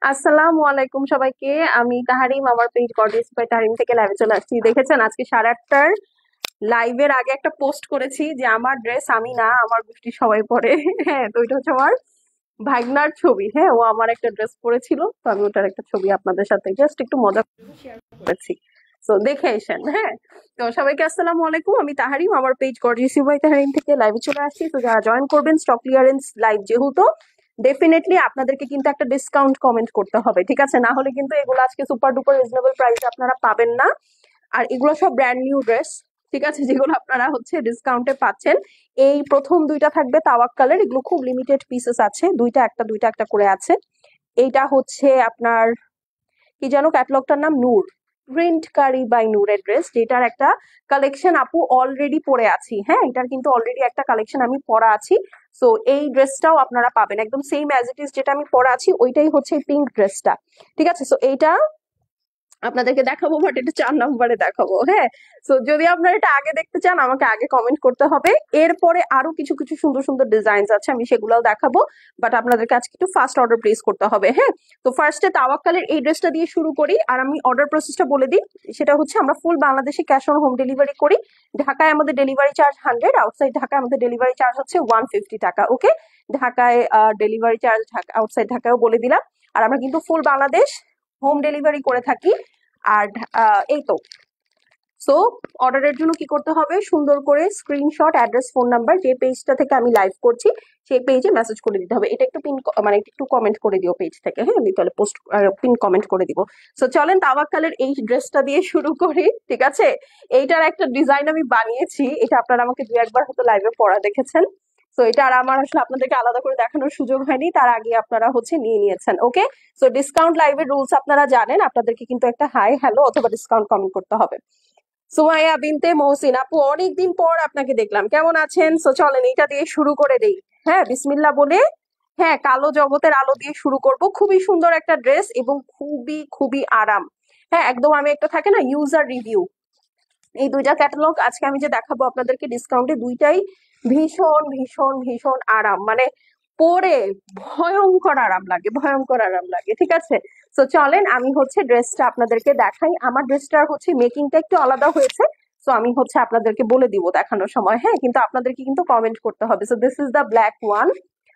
আসসালামু আলাইকুম সবাইকে। আমি তাহারিম, আমার পেজ গর্জিয়াস বাই তাহারিম থেকে লাইভে চলে আসছি। দেখেছেন আজকে 8:30টার লাইভের আগে একটা পোস্ট করেছি যে আমার ড্রেস আমি না, আমার গোষ্ঠী সবাই পরে। হ্যাঁ, তো এটা হচ্ছে আমার ভাইগনার ছবি। হ্যাঁ, ও আমার একটা ড্রেস পরেছিল, তো আমি ওটার একটা ছবি আপনাদের সাথে জাস্ট একটু মজা শেয়ার করেছি। তো দেখে এসেন। হ্যাঁ, তো সবাইকে আসসালামু আলাইকুম। আমি তাহারিম, আমার পেজ গর্জিয়াস বাই তাহারিম থেকে লাইভে চলে আসছি। তো যারা জয়েন করবেন, স্টক ক্লিয়ারেন্স লাইভ যেহেতু, ডেফিনেটলি আপনাদেরকে কিন্তু একটা ডিসকাউন্ট কমেন্ট করতে হবে, ঠিক আছে? না হলে কিন্তু এগুলো আজকে সুপার ডুপার রিজনেবল প্রাইসে আপনারা পাবেন না। আর এগুলো সব ব্র্যান্ড নিউ ড্রেস, ঠিক আছে, যেগুলো আপনারা হচ্ছে ডিসকাউন্টে পাচ্ছেন। এই প্রথম দুইটা থাকবে তাওয়াক্কালের, এগুলো খুব লিমিটেড পিসেস আছে, দুইটা একটা করে আছে। এইটা হচ্ছে আপনার কি যেন ক্যাটালগটার নাম, নূর, প্রিন্ট কারি বাই নূরের ড্রেস, যেটার একটা কালেকশন আপু অলরেডি পরে আছি। হ্যাঁ, এটার কিন্তু অলরেডি একটা কালেকশন আমি পরা আছি। সো এই ড্রেসটাও আপনারা পাবেন একদম সেম অ্যাজ ইট ইজ, যেটা আমি পরা আছি ওইটাই হচ্ছে পিঙ্ক ড্রেসটা, ঠিক আছে? সো এইটা আপনাদেরকে দেখাবো, বাট এটা 4 নম্বরে দেখাবো। হ্যাঁ, তো যদি আপনারা এটা আগে দেখতে চান আমাকে আগে কমেন্ট করতে হবে। এরপরে আরো কিছু কিছু সুন্দর সুন্দর ডিজাইন আছে, আমি সেগুলোও দেখাবো, বাট আপনাদেরকে আজকে একটু ফার্স্ট অর্ডার প্লেস করতে হবে। হ্যাঁ, তো ফার্স্টে তাওয়াক্কালের এই ড্রেসটা দিয়ে শুরু করি। আর আমি অর্ডার প্রসেসটা বলে দিই, সেটা হচ্ছে আমরা ফুল বাংলাদেশে ক্যাশ অন হোম ডেলিভারি করি। ঢাকায় আমাদের ডেলিভারি চার্জ 100, আউটসাইড ঢাকায় আমাদের ডেলিভারি চার্জ হচ্ছে 150 টাকা। ওকে, ঢাকায় ডেলিভারি চার্জ, ঢাকা আউটসাইড ঢাকায়ও বলে দিলাম। আর আমরা কিন্তু ফুল বাংলাদেশ হোম ডেলিভারি করে থাকি। আর এই তো। সো অর্ডারের জন্য কি করতে হবে, সুন্দর করে স্ক্রিনশট, অ্যাড্রেস, ফোন নাম্বার, যে পেজটা থেকে আমি লাইভ করছি সেই পেজে মেসেজ করে দিতে হবে। এটা একটু পিন, মানে একটু কমেন্ট করে দিও পেজ থেকে। হ্যাঁ, আমি তাহলে পোস্ট পিন কমেন্ট করে দিব। সো চলেন তাওয়াক্কালের এই ড্রেসটা দিয়ে শুরু করি, ঠিক আছে? এইটার একটা ডিজাইন আমি বানিয়েছি, এটা আপনারা আমাকে 2-1বার হয়তো লাইভে পড়া দেখেছেন। তো এটা আর আমার আসলে আপনাদেরকে আলাদা করে দেখানোর সুযোগ হয়নি, তার আগে আপনারা হচ্ছে নিয়ে নিয়েছেন। ওকে, সো ডিসকাউন্ট লাইভের রুলস আপনারা জানেন, আপনাদেরকে কিন্তু একটা হাই, হ্যালো অথবা ডিসকাউন্ট কমেন্ট করতে হবে। সুমাইয়া বিনতে মহসিন আপু, অনেকদিন পর আপনাকে দেখলাম, কেমন আছেন? সো চলেন এটা দিয়ে শুরু করে দেই। হ্যাঁ, বিসমিল্লাহ বলে। হ্যাঁ, কালো জগতের আলো দিয়ে শুরু করব। খুবই সুন্দর একটা ড্রেস এবং খুবই খুবই আরাম। হ্যাঁ, একদম আমি একটা থাকে না ইউজার রিভিউ, এই দুইটা ক্যাটালগ আজকে আমি যে দেখাবো আপনাদেরকে ডিসকাউন্টে, দুইটাই ভীষণ ভীষণ ভীষণ আরাম, মানে পরে ভয়ঙ্কর আরাম লাগে, ভয়ঙ্কর আরাম লাগে, ঠিক আছে? তো চলেন আমি হচ্ছে ড্রেসটা আপনাদেরকে দেখাই। আমার ড্রেসটার হচ্ছে মেকিংটা একটু আলাদা হয়েছে, তো আমি হচ্ছে আপনাদেরকে বলে দিব দেখানোর সময়। হ্যাঁ, কিন্তু আপনাদেরকে কিন্তু কমেন্ট করতে হবে। So this is the black one.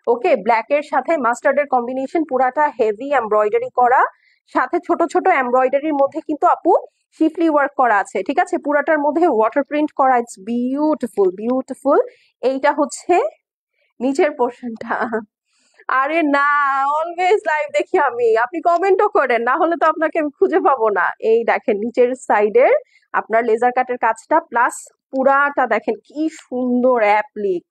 Okay, black এর সাথে মাস্টার্ডের কম্বিনেশন, পুরাটা হেভি এমব্রয়ডারি করা, সাথে ছোট ছোট এমব্রয়ডারির মধ্যে কিন্তু আপু শিফলি ওয়ার্ক করা আছে, ঠিক আছে? পুরাটার মধ্যে ওয়াটার প্রিন্ট করা, ইটস বিউটিফুল বিউটিফুল। এইটা হচ্ছে নিচের পোর্শনটা। আরে না, অলওয়েজ লাইভ দেখি আমি, আপনি কমেন্টও করেন, না হলে তো আপনাকে আমি খুঁজে পাবো না। এই দেখেন নিচের সাইডের আপনার লেজার কাটের কাজটা, প্লাস পুরাটা দেখেন কি সুন্দর অ্যাপ্লিক,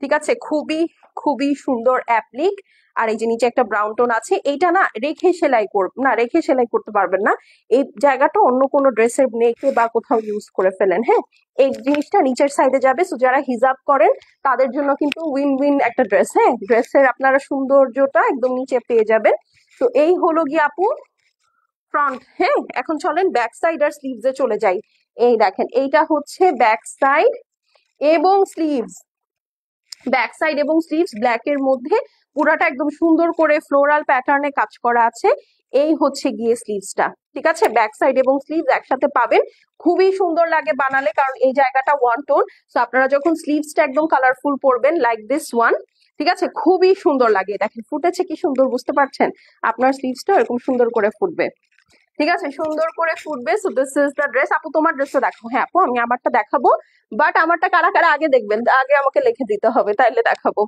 ঠিক আছে? খুবই খুবই সুন্দর অ্যাপ্লিক। আর এই যে নিচে একটা ব্রাউন টোন আছে, এইটা না রেখে সেলাই না, রেখে সেলাই করতে পারবেন না, এই জায়গাটা অন্য কোনো ড্রেসের নেকে বা কোথাও ইউজ করে ফেলেন। হ্যাঁ, এই জিনিসটা নিচের সাইডে যাবে, সো যারা হিজাব করেন তাদের জন্য কিন্তু উইন উইন একটা ড্রেস। হ্যাঁ, ড্রেসের আপনারা সৌন্দর্যটা একদম নিচে পেয়ে যাবেন। তো এই হলো গিয়ে আপু ফ্রন্ট। হ্যাঁ, এখন চলেন ব্যাক সাইড আর স্লিভসে চলে যাই। এই দেখেন এইটা হচ্ছে ব্যাক সাইড এবং স্লিভস, ব্যাক সাইড এবং স্লিভস ব্ল্যাক এর মধ্যে পুরাটা একদম সুন্দর করে ফ্লোরাল প্যাটার্নে কাজ করা আছে। এই হচ্ছে গিয়ে স্লিভসটা, ঠিক আছে? ব্যাক সাইড এবং স্লিভস একসাথে পাবেন, খুবই সুন্দর লাগে বানালে, কারণ এই জায়গাটা ওয়ান টোন। সো আপনারা যখন স্লিভসটা একদম কালারফুল পরবেন লাইক দিস ওয়ান, ঠিক আছে, খুবই সুন্দর লাগে। দেখেন ফুটেছে কি সুন্দর, বুঝতে পারছেন? আপনার স্লিভসটা এরকম সুন্দর করে ফুটবে, ঠিক আছে, সুন্দর করে ফুটবে। So this is the dress. আপু তোমার ড্রেসটা দেখো। হ্যাঁ আপু, আমি আমারটা দেখাবো, বাট আমারটা কারা কারা আগে দেখবেন আগে আমাকে লিখে দিতে হবে, তাইলে দেখাবো।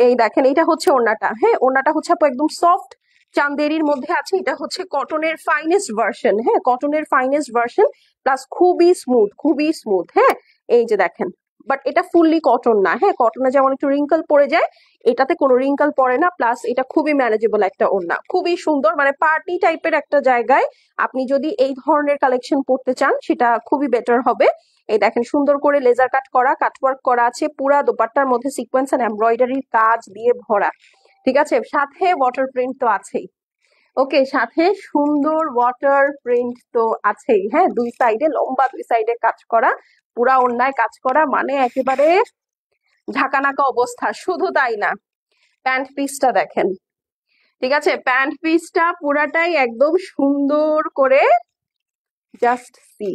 এই দেখেন এইটা হচ্ছে ওড়নাটা। হ্যাঁ, ওড়নাটা হচ্ছে আপু একদম সফট চান্দেরির মধ্যে আছে, এটা হচ্ছে কটনের ফাইনেস্ট ভার্সন। হ্যাঁ, কটনের ফাইনেস্ট ভার্সন, প্লাস খুবই স্মুথ, খুবই স্মুথ। হ্যাঁ, এই যে দেখেন, বাট এটা ফুললি কটন না। হ্যাঁ, কটনে যেমন একটু রিঙ্কল পড়ে যায়, এটাতে কোনো রিঙ্কল পড়ে না, প্লাস এটা খুবই ম্যানেজেবল একটা ওড়না, খুবই সুন্দর, মানে পার্টি টাইপের একটা জায়গায় আপনি যদি এই ধরনের কালেকশন পড়তে চান সেটা খুবই বেটার হবে। এই দেখেন সুন্দর করে লেজার কাট করা, কাটওয়ার্ক করা আছে, পুরা দোপাট্টার মধ্যে সিকোয়েন্স এন্ড এমব্রয়ডারির কাজ দিয়ে ভরা, ঠিক আছে? সাথে ওয়াটার প্রিন্ট তো আছেই। ওকে, সাথে সুন্দর ওয়াটার প্রিন্ট তো আছেই। হ্যাঁ, দুই সাইডে লম্বা, দুই সাইডে কাজ করা, পুরা ওড়নায় কাজ করা, মানে একেবারে ঝাঁকানাকা অবস্থা। শুধু তাই না, প্যান্ট পিসটা দেখেন, ঠিক আছে, প্যান্ট পিসটা পুরাটাই একদম সুন্দর করে জাস্ট সি।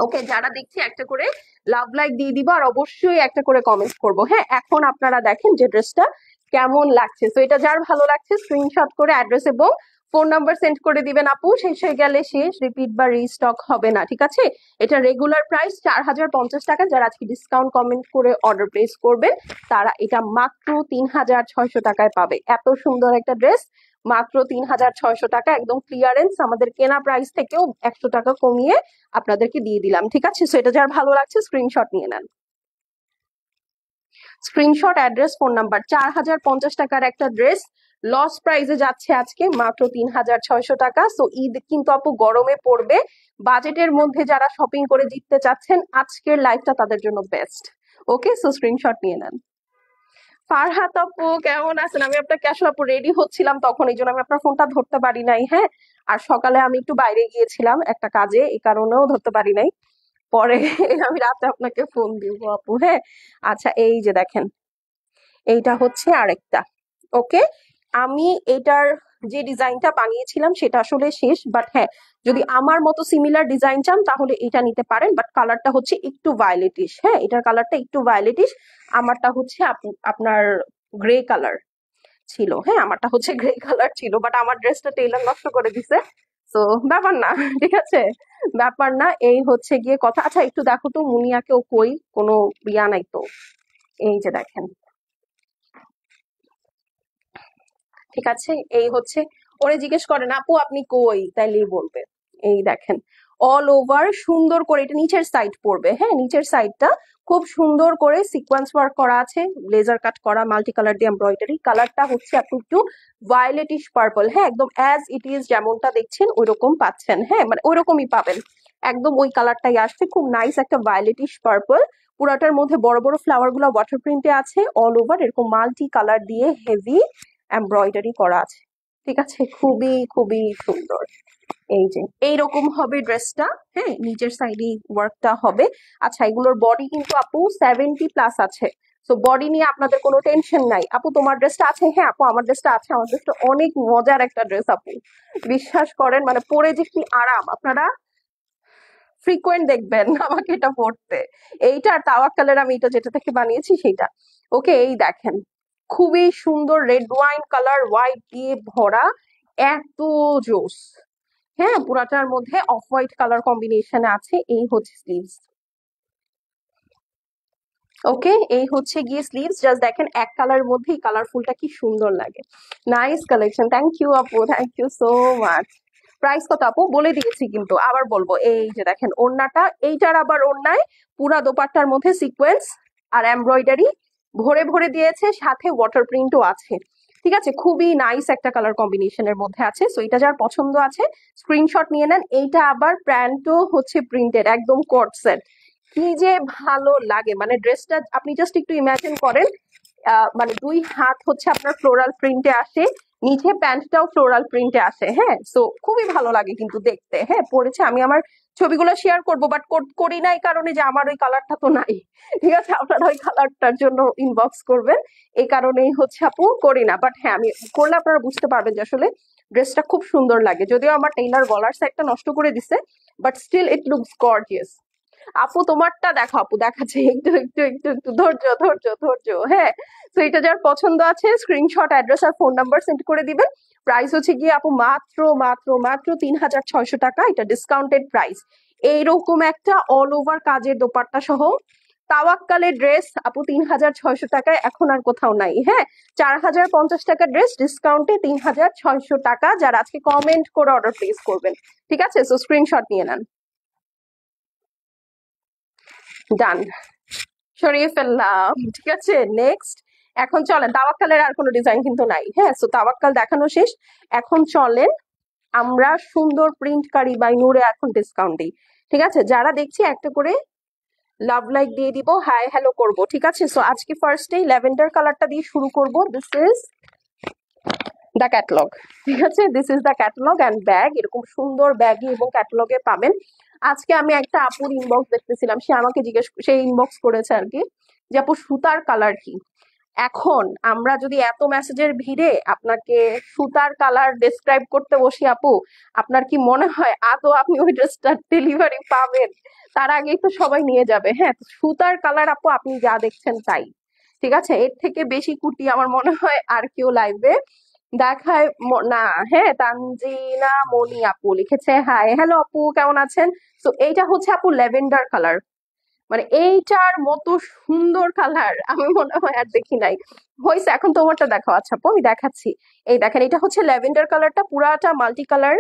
ওকে, যারা দেখছি একটা করে লাভ লাইক দিয়ে দিব, আর অবশ্যই একটা করে কমেন্ট করব। হ্যাঁ, এখন আপনারা দেখেন যে ড্রেসটা কেমন লাগছে। তো এটা যার ভালো লাগছে স্ক্রিনশট করে অ্যাড্রেস এবং ফোন নাম্বার সেন্ড করে দিবেন আপু। শেষ হয়ে গেলে শেষ, রিপিট বা রিস্টক হবে না। ঠিক আছে, এটা রেগুলার প্রাইস 4050 টাকা। যারা আজকে ডিসকাউন্ট কমেন্ট করে অর্ডার প্লেস করবেন তারা এটা মাত্র 3600 টাকায় পাবে। এত সুন্দর একটা ড্রেস মাত্র 3600 টাকা, একদম ক্লিয়ারেন্স, আমাদের কেনা প্রাইস থেকেও 100 টাকা কমিয়ে আপনাদেরকে দিয়ে দিলাম। ঠিক আছে, সো এটা যার ভালো লাগছে স্ক্রিনশট নিয়ে নেন। Screenshot, address, phone number. 4050 টাকার একটা ড্রেস লস প্রাইসে যাচ্ছে আজকে মাত্র 3600 টাকা। সো ঈদ কিন্তু আপু গরমে পড়বে, বাজেটের মধ্যে যারা শপিং করে জিততে চাচ্ছেন আজকের লাইফটা তাদের জন্য বেস্ট। ওকে, সো স্ক্রিনশট নিয়ে নেন। ফারহাত আপু কেমন আছেন? আমি আপনাকে আসলে আপু রেডি হচ্ছিলাম তখন, এই জন্য আমি আপনার ফোনটা ধরতে পারি নাই। হ্যাঁ, আর সকালে আমি একটু বাইরে গিয়েছিলাম একটা কাজে, এই কারণেও ধরতে পারি নাই। পরে আমি রাতে আপনাকে ফোন দিব আপু। হ্যাঁ, আচ্ছা, এই যে দেখেন এইটা হচ্ছে আরেকটা। ওকে, আমি এটার যে ডিজাইনটা বানিয়েছিলাম সেটা আসলে শেষ, বাট হ্যাঁ, যদি আমার মতো সিমিলার ডিজাইন চান তাহলে এটা নিতে পারেন, বাট কালারটা হচ্ছে একটু ভায়োলেটিশ। হ্যাঁ, এটার কালারটা একটু ভায়োলেটিশ, আমারটা হচ্ছে আপনার গ্রে কালার ছিল। হ্যাঁ, আমারটা হচ্ছে গ্রে কালার ছিল, বাট আমার ড্রেসটা টেইলার নষ্ট করে দিছে। তো ব্যাপার না, ঠিক আছে, ব্যাপার না। এই হচ্ছে গিয়ে কথা। আচ্ছা, একটু দেখো তো মুনিয়াকেও কই, কোনো ইয়া নাই তো। এই যে দেখেন, ঠিক আছে, এই হচ্ছে, ওরে জিজ্ঞেস করেন আপু আপনি কই, তাইলেই বলবে। এই দেখেন, অল ওভার সুন্দর করে এটা নিচের সাইড পড়বে। হ্যাঁ, নিচের সাইডটা খুব সুন্দর করে সিকোয়েন্স ওয়ার্ক করা আছে, লেজার কাট করা, মাল্টি কালার দিয়ে এমব্রয়ডারি। কালারটা হচ্ছে আপনি একটু ভায়োলেটিশ পার্পল। হ্যাঁ, একদম অ্যাজ ইট ইজ যেমনটা দেখছেন ওইরকম পাচ্ছেন। হ্যাঁ, মানে ওইরকমই পাবেন, একদম ওই কালারটাই আসছে। খুব নাইস একটা ভায়োলেটিশ পার্পল, পুরাটার মধ্যে বড় বড় ফ্লাওয়ার গুলো ওয়াটার প্রিন্টে আছে। অল ওভার এরকম মাল্টি কালার দিয়ে হেভি এমব্রয়ডারি করা আছে। ঠিক আছে, খুবই খুবই সুন্দর। এই যে এইরকম হবে ড্রেসটা। হ্যাঁ, নিচের সাইডে ওয়ার্কটা হবে। আচ্ছা, এগুলোর বডি কিন্তু আপু 70+ আছে, তো বডি নিয়ে আপনাদের কোনো টেনশন নাই। আপু তোমার ড্রেসটা আছে? হ্যাঁ আপু, আমার ড্রেসটা আছে। আমার ড্রেসটা অনেক মজার একটা ড্রেস আপু, বিশ্বাস করেন, মানে পরে যে কি আরাম। আপনারা ফ্রিকোয়েন্ট দেখবেন আমাকে এটা পড়তে। এইটা আর তাওয়াক্কালের আমি এটা যেটা থেকে বানিয়েছি সেইটা। ওকে, এই দেখেন, খুবই সুন্দর রেড ওয়াইন কালার, হোয়াইট দিয়ে ভরা, এত জোস। হ্যাঁ, পুরাটার মধ্যে অফ হোয়াইট কালার কম্বিনেশনে আছে। এই হচ্ছে স্লিভস। ওকে, এই হচ্ছে গিয়ে স্লিভস। জাস্ট দেখেন এক কালারের মধ্যে এই কালারফুলটা কি সুন্দর লাগে। নাইস কালেকশন, থ্যাংক ইউ আপু, thank you so much. Price কত আপু? বলে দিয়েছি কিন্তু আবার বলবো। এই যে দেখেন ওড়নাটা, এইটার আবার ওড়নায় পুরা দোপাট্টার মধ্যে সিকোয়েন্স আর এমব্রয়ডারি ভরে ভরে দিয়েছে, সাথে ওয়াটার প্রিন্টও আছে। ঠিক আছে, খুবই নাইস একটা কালার কম্বিনেশনের মধ্যে আছে। সো এটা যার পছন্দ আছে স্ক্রিনশট নিয়ে নেন। এইটা আবার প্যান্টও হচ্ছে প্রিন্টেড, একদম কোট সেট। কি যে ভালো লাগে, মানে ড্রেসটা আপনি জাস্ট একটু ইমাজিন করেন, মানে দুই হাত হচ্ছে আপনার ফ্লোরাল প্রিন্টে আসে, নিচে প্যান্টটাও ফ্লোরাল প্রিন্টে আসে। হ্যাঁ, সো খুবই ভালো লাগে কিন্তু দেখতে। হ্যাঁ, পরেছে, আমি আমার ছবিগুলো শেয়ার করবো, বাট করি না এই কারণে যে আমার ওই কালারটা তো নাই। ঠিক আছে, আপনারা ওই কালারটার জন্য ইনবক্স করবেন, এই কারণেই হচ্ছে আপু করি না। বাট হ্যাঁ, আমি করলে আপনারা বুঝতে পারবেন যে আসলে ড্রেসটা খুব সুন্দর লাগে। যদিও আমার টেইলার গলার সাইডটা নষ্ট করে দিছে, but still it looks gorgeous. আপু তোমারটা দেখো, আপু দেখাচ্ছে, একটু একটু একটু একটু ধৈর্য ধৈর্য ধৈর্য। হ্যাঁ, তো এটা যার পছন্দ আছে স্ক্রিনশট, অ্যাড্রেস আর ফোন নাম্বার সেন্ড করে দিবেন। প্রাইস হচ্ছে গিয়ে আপু মাত্র মাত্র মাত্র 3600 টাকা, এটা ডিসকাউন্টেড প্রাইস। এইরকম একটা অল ওভার কাজের দোপাট্টা সহ তাওয়াক্কালের ড্রেস আপু 3600 টাকায় এখন আর কোথাও নাই। হ্যাঁ, 4050 টাকা ড্রেস ডিসকাউন্টে 3600 টাকা, যারা আজকে কমেন্ট করে অর্ডার প্লেস করবেন। ঠিক আছে, সো স্ক্রিনশট নিয়ে নেন। ডান, সরিয়ে ফেললাম। ঠিক আছে, নেক্সট। এখন চলেন, তাওয়াক্কালের আর কোনো ডিজাইন কিন্তু নাই। হ্যাঁ, সো তাওয়াক্কাল দেখানো শেষ। এখন চলেন আমরা সুন্দর প্রিন্ট কারি বাই নূরে এখন ডিসকাউন্ট দিই। ঠিক আছে, যারা দেখছি একটা করে লাভ লাইক দিয়ে দিব, হাই হ্যালো করব। ঠিক আছে, সো আজকে ফার্স্টে ল্যাভেন্ডার কালারটা দিয়ে শুরু করব। This is the catalogue. ঠিক আছে, this is the catalogue and bag. এরকম সুন্দর ব্যাগই এবং ক্যাটালগে পাবেন। আজকে আমি একটা আপুর ইনবক্স দেখতেছিলাম, সে আমাকে জিজ্ঞেস, সে ইনবক্স করেছে আর কি, যে আপু সুতার কালার কি। এখন আমরা যদি এত মেসেজের ভিড়ে আপনাকে সুতার কালার ডেসক্রাইব করতে বসি আপু, আপনার কি মনে হয় আদৌ আপনি ওই ড্রেসটার ডেলিভারি পাবেন? তার আগেই তো সবাই নিয়ে যাবে। হ্যাঁ, সুতার কালার আপু আপনি যা দেখছেন তাই। ঠিক আছে, এর থেকে বেশি কুটি আমার মনে হয় আর কেউ লাইভে দেখায় না। হ্যাঁ, তানজিনা মনি আপু লিখেছে হাই, হ্যালো আপু কেমন আছেন? তো এইটা হচ্ছে আপু ল্যাভেন্ডার কালার, মানে এইটার মতো সুন্দর কালার আমি মনে হয় আর দেখি নাই। হয়েছে, এখন তোমারটা দেখো। আচ্ছা আপু আমি দেখাচ্ছি। এই দেখেন, এটা হচ্ছে ল্যাভেন্ডার কালারটা, পুরাটা মাল্টি কালার।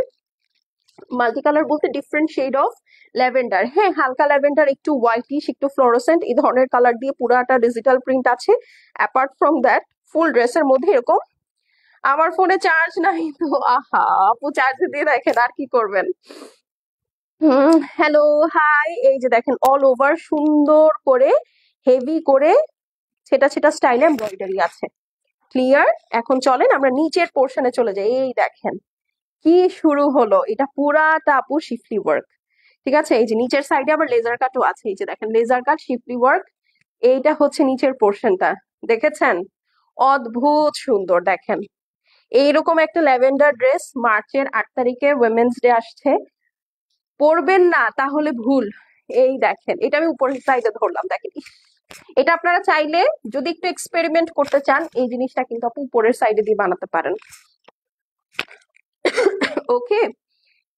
মাল্টি কালার বলতে ডিফারেন্ট শেড অফ ল্যাভেন্ডার। হ্যাঁ, হালকা ল্যাভেন্ডার, একটু হোয়াইটিশ, একটু ফ্লোরোসেন্ট, এই ধরনের কালার দিয়ে পুরাটা ডিজিটাল প্রিন্ট আছে। অ্যাপার্ট ফ্রম দ্যাট ফুল ড্রেসের মধ্যে এরকম। আমার ফোনে চার্জ নাই তো, আহা আপু চার্জ দিয়ে দেখেন আর কি করবেন। হ্যালো হাই, এই যে দেখেন অল ওভার সুন্দর করে হেভি করে ছেটা ছেটা স্টাইলে এমব্রয়ডারি আছে। ক্লিয়ার? এখন চলেন আমরা নিচের পোর্শনে চলে যাই। এই দেখেন কি শুরু হলো, এটা পুরাটা আপু শিফলি ওয়ার্ক। ঠিক আছে, এই যে নিচের সাইডে আবার লেজার কাটও আছে। এই যে দেখেন লেজার কাট, শিফলি ওয়ার্ক। এইটা হচ্ছে নিচের পোর্শনটা, দেখেছেন? অদ্ভুত সুন্দর। দেখেন এইরকম একটা ল্যাভেন্ডার ড্রেস মার্চের 8 তারিখে উইমেন্স ডে আসছে, পরবেন না তাহলে ভুল। এই দেখেন, এটা আমি উপরের সাইডে ধরলাম, দেখেন এটা আপনারা চাইলে যদি একটু এক্সপেরিমেন্ট করতে চান এই জিনিসটা কিন্তু আপনি উপরের সাইডে দিয়ে বানাতে পারেন। ওকে,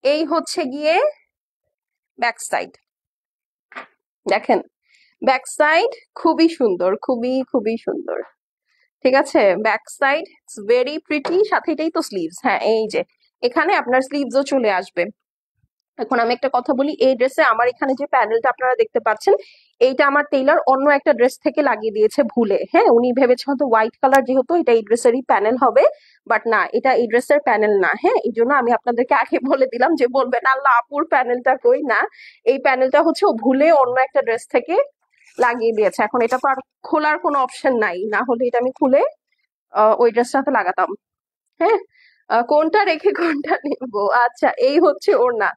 এই হচ্ছে গিয়ে ব্যাক সাইড। দেখেন ব্যাক সাইড খুবই সুন্দর, খুবই খুবই সুন্দর। ঠিক আছে, ব্যাক সাইড ভেরি প্রিটি। সাথে এটাই তো স্লিভস। হ্যাঁ, এই যে এখানে আপনার স্লিভসও চলে আসবে। এখন আমি একটা কথা বলি, এই ড্রেসে আমার এখানে যে প্যানেলটা আপনারা দেখতে পাচ্ছেন, এইটা আমার টেইলার অন্য একটা ড্রেস থেকে লাগিয়ে দিয়েছে ভুলে। হ্যাঁ, উনি ভেবেছে হয়তো হোয়াইট কালার যেহেতু এটা এই ড্রেসেরই প্যানেল হবে, বাট না, এটা এই ড্রেসের প্যানেল না। হ্যাঁ, এই জন্য আমি আপনাদেরকে আগে বলে দিলাম যে বলবেন আল্লাহ আপুর প্যানেলটা কই। না, এই প্যানেলটা হচ্ছে ও ভুলে অন্য একটা ড্রেস থেকে লাগিয়ে দিয়েছে। এখন এটা তো আর খোলার কোনো অপশন নাই, না হলে এটা আমি খুলে ওই ড্রেসটাতে লাগাতাম। হ্যাঁ, কোনটা রেখে কোনটা নিবো। আচ্ছা, এই হচ্ছে ওড়না।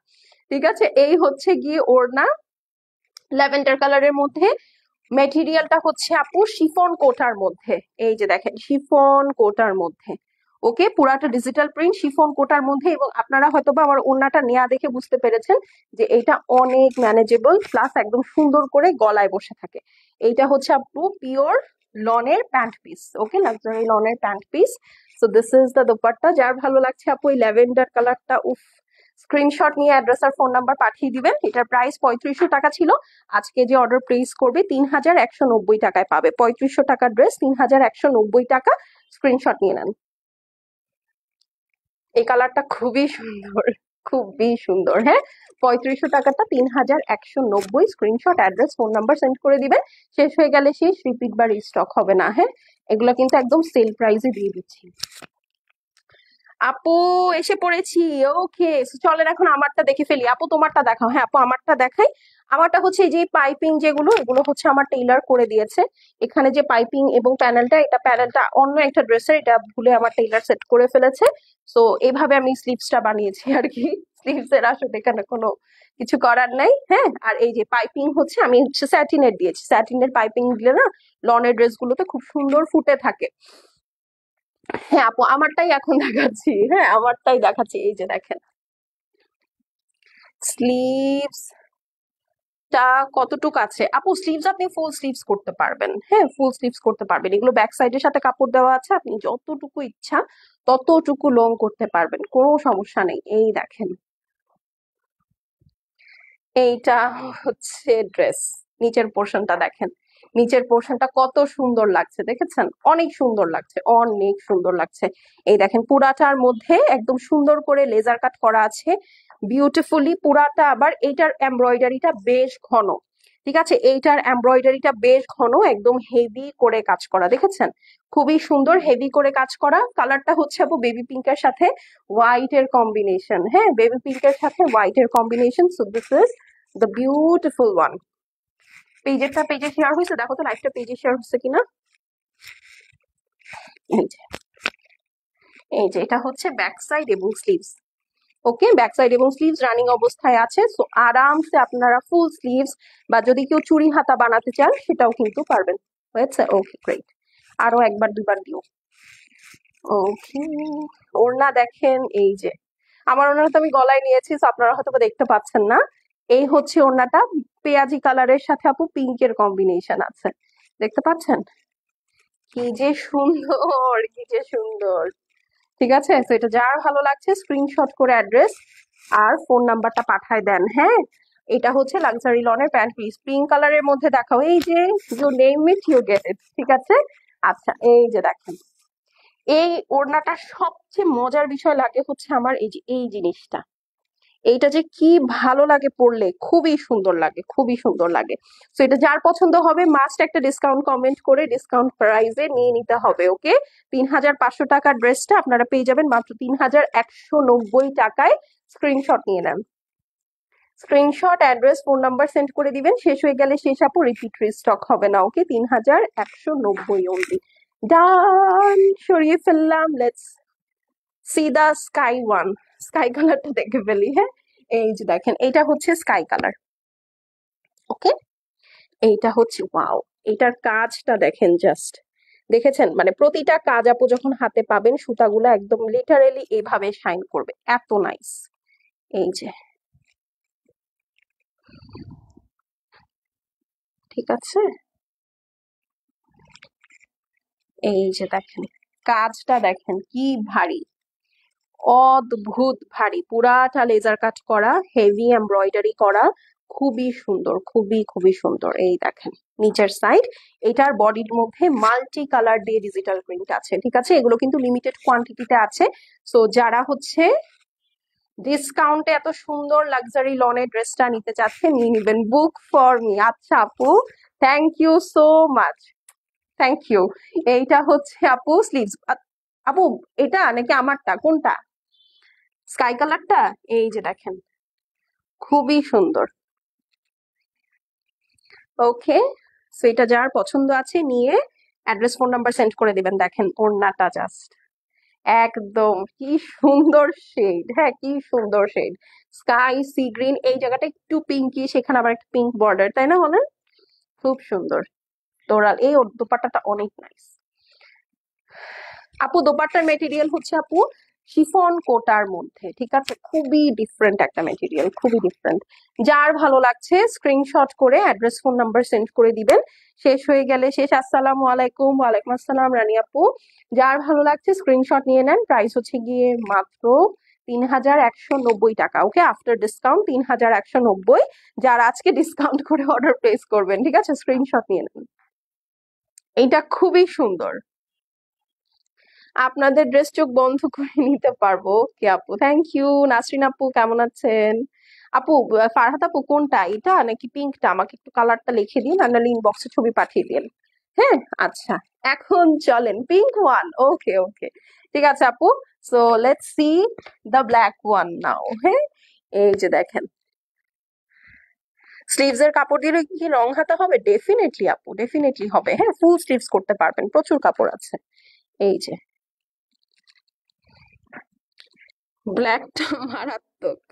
ঠিক আছে, এই হচ্ছে গিয়ে ওড়না ল্যাভেন্ডার কালারের মধ্যে। মেটেরিয়ালটা হচ্ছে আপু শিফন কোটার মধ্যে। এই যে দেখেন শিফন কোটার মধ্যে। ওকে, পুরাটা ডিজিটাল প্রিন্ট শিফন কোটার মধ্যে। এবং আপনারা হয়তোবা আমার ওড়নাটা নেয়া দেখে বুঝতে পেরেছেন যে এটা অনেক ম্যানেজেবল, প্লাস একদম সুন্দর করে গলায় বসে থাকে। এইটা হচ্ছে আপু পিওর লনের প্যান্ট পিস। ওকে, লাক্সারি লনের pant piece. So this is the dupatta. যার ভালো লাগছে আপু এই ল্যাভেন্ডার কালারটা, উফ, স্ক্রিনশট নিয়ে অ্যাড্রেস আর ফোন নাম্বার পাঠিয়ে দিবেন। এটার প্রাইস 3500 টাকা ছিল। আজকে যে অর্ডার প্লেস করবে 3190 টাকায় পাবে। 3500 টাকার ড্রেস 3190 টাকা। স্ক্রিনশট নিয়ে নেন। এই কালারটা খুবই সুন্দর, খুবই সুন্দর। হ্যাঁ, 3500 টাকাটা 3190। Screenshot address phone number send করে দিবেন। শেষ হয়ে গেলে শেষ, রিপিট বা রিস্টক হবে না। হ্যাঁ, এগুলো কিন্তু একদম সেল প্রাইসে দিয়ে দিচ্ছি। আপু এসে পড়েছি। ওকে, চলেন এখন আমারটা দেখে ফেলি। আপু তোমারটা দেখাও। হ্যাঁ আপু আমারটা দেখাই। আমারটা হচ্ছে এই যে পাইপিং যেগুলো, এগুলো হচ্ছে আমার টেইলার করে দিয়েছে। এখানে যে পাইপিং এবং প্যানেলটা, এটা প্যানেলটা অন্য একটা ড্রেসের, এটা ভুলে আমার টেইলার সেট করে ফেলেছে। সো এইভাবে আমি স্লিভসটা বানিয়েছি আর কি। স্লিভস এর আসলে এখানে কোনো কিছু করার নাই। হ্যাঁ, আর এই যে পাইপিং হচ্ছে আমি হচ্ছে স্যাটিনের দিয়েছি। স্যাটিনের পাইপিং দিলে না লনের ড্রেস গুলোতে খুব সুন্দর ফুটে থাকে। হ্যাঁ আপু আমারটাই এখন দেখাচ্ছি। হ্যাঁ, আমারটাই দেখাচ্ছি। এই যে দেখেন স্লিভস টা কতটুক আছে আপু। স্লিভস আপনি ফুল স্লিভস করতে পারবেন। হ্যাঁ, ফুল স্লিভস করতে পারবেন। এগুলো ব্যাক সাইডের সাথে কাপড় দেওয়া আছে, আপনি যতটুকু ইচ্ছা ততটুকু লং করতে পারবেন, কোনো সমস্যা নেই। এই দেখেন এইটা হচ্ছে ড্রেস। নিচের পোর্শনটা দেখেন, নিচের পোর্শনটা কত সুন্দর লাগছে, দেখেছেন? অনেক সুন্দর লাগছে, অনেক সুন্দর লাগছে। এই দেখেন পুরাটার মধ্যে একদম সুন্দর করে লেজার কাট করা আছে বিউটিফুলি পুরাটা। আবার এইটার এমব্রয়ডারিটা বেশ ঘন। ঠিক আছে, এইটার এমব্রয়ডারিটা বেশ ঘন, একদম হেভি করে কাজ করা, দেখেছেন? খুবই সুন্দর হেভি করে কাজ করা। কালারটা হচ্ছে আপু বেবি পিঙ্কের সাথে হোয়াইট এর কম্বিনেশন। হ্যাঁ, বেবি পিঙ্কের সাথে হোয়াইট এর combination. So this is the beautiful one. পেজে শেয়ার হয়েছে, দেখো তো লাইভটা পেজে শেয়ার হচ্ছে কিনা। এই যে, এই যে এটা হচ্ছে ব্যাক সাইড এবং স্লিভস। ওকে, ব্যাক সাইড এবং স্লিভস রানিং অবস্থায় আছে। সো আরামসে আপনারা ফুল স্লিভস বা যদি কেউ চুড়ি হাতা বানাতে চান সেটাও কিন্তু পারবেন। হয়েছে? Okay great. আরো একবার দুবার দিও। ওকে, ওড়না দেখেন এই যে, আমার ওড়না তো আমি গলায় নিয়েছি, তো আপনারা হয়তো বা দেখতে পাচ্ছেন না। এই হচ্ছে ওড়নাটা, পেঁয়াজি কালারের সাথে আপু পিঙ্কের কম্বিনেশন আছে, দেখতে পাচ্ছেন? কি যে সুন্দর, কি যে সুন্দর। ঠিক আছে, তো এটা যার ভালো লাগছে স্ক্রিনশট করে অ্যাড্রেস আর ফোন নাম্বারটা পাঠায় দেন, হ্যাঁ। এটা হচ্ছে লাক্সারি লনের প্যান্ট পিস, পিঙ্ক কালারের মধ্যে দেখাও, এই যে you name it you get it, ঠিক আছে। আচ্ছা, এই যে দেখেন, এই ওড়নাটা সবচেয়ে মজার বিষয় লাগে হচ্ছে আমার এই যে এই জিনিসটা, এইটা যে কি ভালো লাগে পড়লে, খুবই সুন্দর লাগে, খুবই সুন্দর লাগে। তো এটা যার পছন্দ হবে মাস্ট একটা ডিসকাউন্ট কমেন্ট করে ডিসকাউন্ট প্রাইসে নিয়ে নিতে হবে, ওকে। 3,500 টাকার ড্রেসটা আপনারা পেয়ে যাবেন মাত্র 3,190 টাকায়। স্ক্রিনশট নিয়ে নেন, screenshot, address, phone number send করে দিবেন, শেষ হয়ে গেলে শেষ, আপু রিপিট রিস্টক হবে না, ওকে। 3,190 অনলি, ডান, সরিয়ে ফেললাম। Let's see the sky one, sky কালারটা দেখে ফেলি, হ্যাঁ। এই যে দেখেন, এটা হচ্ছে স্কাই কালার, ওকে। এইটা হচ্ছে ওয়াও, এটার কাজটা দেখেন জাস্ট, দেখেছেন? মানে প্রতিটা কাজ আপু যখন হাতে পাবেন সুতাগুলো একদম লিটারেলি এভাবে শাইন করবে, এত নাইস। এই যে, ঠিক আছে, এই যে দেখেন, কাজটা দেখেন কি ভারী, অদ্ভুত ভারী, পুরাটা লেজার কাট করা, হেভি এমব্রয়ডারি করা, খুবই সুন্দর, খুবই খুবই সুন্দর। এই দেখেন নিচের সাইড, এটার বডির মধ্যে মাল্টি কালার দিয়ে ডিজিটাল প্রিন্ট আছে, ঠিক আছে। এগুলো কিন্তু লিমিটেড কোয়ান্টিটিতে আছে, সো যারা হচ্ছে ডিসকাউন্টে এত সুন্দর লাক্সারি লনের ড্রেসটা নিতে চাচ্ছে নিয়ে নিবেন, বুক ফর মি। আচ্ছা আপু, thank you so much, thank you. এইটা হচ্ছে আপু স্লিভস, আপু এটা নাকি আমারটা, কোনটা? স্কাই কালারটা, এই যে দেখেন, খুবই সুন্দর, ওকে। সো এটা যার পছন্দ আছে নিয়ে অ্যাড্রেস ফোন নাম্বার সেন্ড করে দিবেন। দেখেন ওড়নাটা জাস্ট একদম কি সুন্দর শেড, হ্যাঁ কি সুন্দর শেড, স্কাই সি গ্রিন, এই জায়গাটা একটু পিঙ্কি, সেখানে আবার একটা পিঙ্ক বর্ডার, তাই না বলেন? খুব সুন্দর, তোরাল, এই ওর দোপাট্টাটা অনেক নাইস। আপু দোপাট্টার মেটেরিয়াল হচ্ছে আপু শিফন কোটার মধ্যে, ঠিক আছে, খুবই ডিফারেন্ট একটা মেটেরিয়াল, খুবই ডিফারেন্ট। যার ভালো লাগছে স্ক্রিনশট করে অ্যাড্রেস ফোন নাম্বার সেন্ড করে দিবেন, শেষ হয়ে গেলে শেষ। আসসালামু আলাইকুম। ওয়ালাইকুম আসসালাম রানী আপু, যার ভালো লাগছে স্ক্রিনশট নিয়ে নেন, প্রাইস হচ্ছে গিয়ে মাত্র 3,190 টাকা, ওকে, আফটার ডিসকাউন্ট 3,190। যারা আজকে ডিসকাউন্ট করে অর্ডার প্লেস করবেন, ঠিক আছে, স্ক্রিনশট নিয়ে নেন। এইটা খুবই সুন্দর, আপনাদের ড্রেস চোখ বন্ধ করে নিতে পারবো, কি আপু, থ্যাংক ইউ। নাসরিন আপু কেমন আছেন? আপু ফারহাত আপু কোনটা, এটা নাকি পিঙ্কটা? আমাকে একটু কালারটা লিখে দিন আর নাহলে ইনবক্সে ছবি পাঠিয়ে দিন, হ্যাঁ। আচ্ছা, এখন চলেন পিঙ্ক ওয়ান, ওকে ওকে, ঠিক আছে আপু। So let's see the black one now, হ্যাঁ। এই যে দেখেন, স্লিভস এর কাপড় দিয়ে কি রং হাতা হবে? ডেফিনেটলি আপু, ডেফিনেটলি হবে, হ্যাঁ, ফুল স্লিভস করতে পারবেন, প্রচুর কাপড় আছে। এই যে ব্ল্যাকটা মারাত্মক,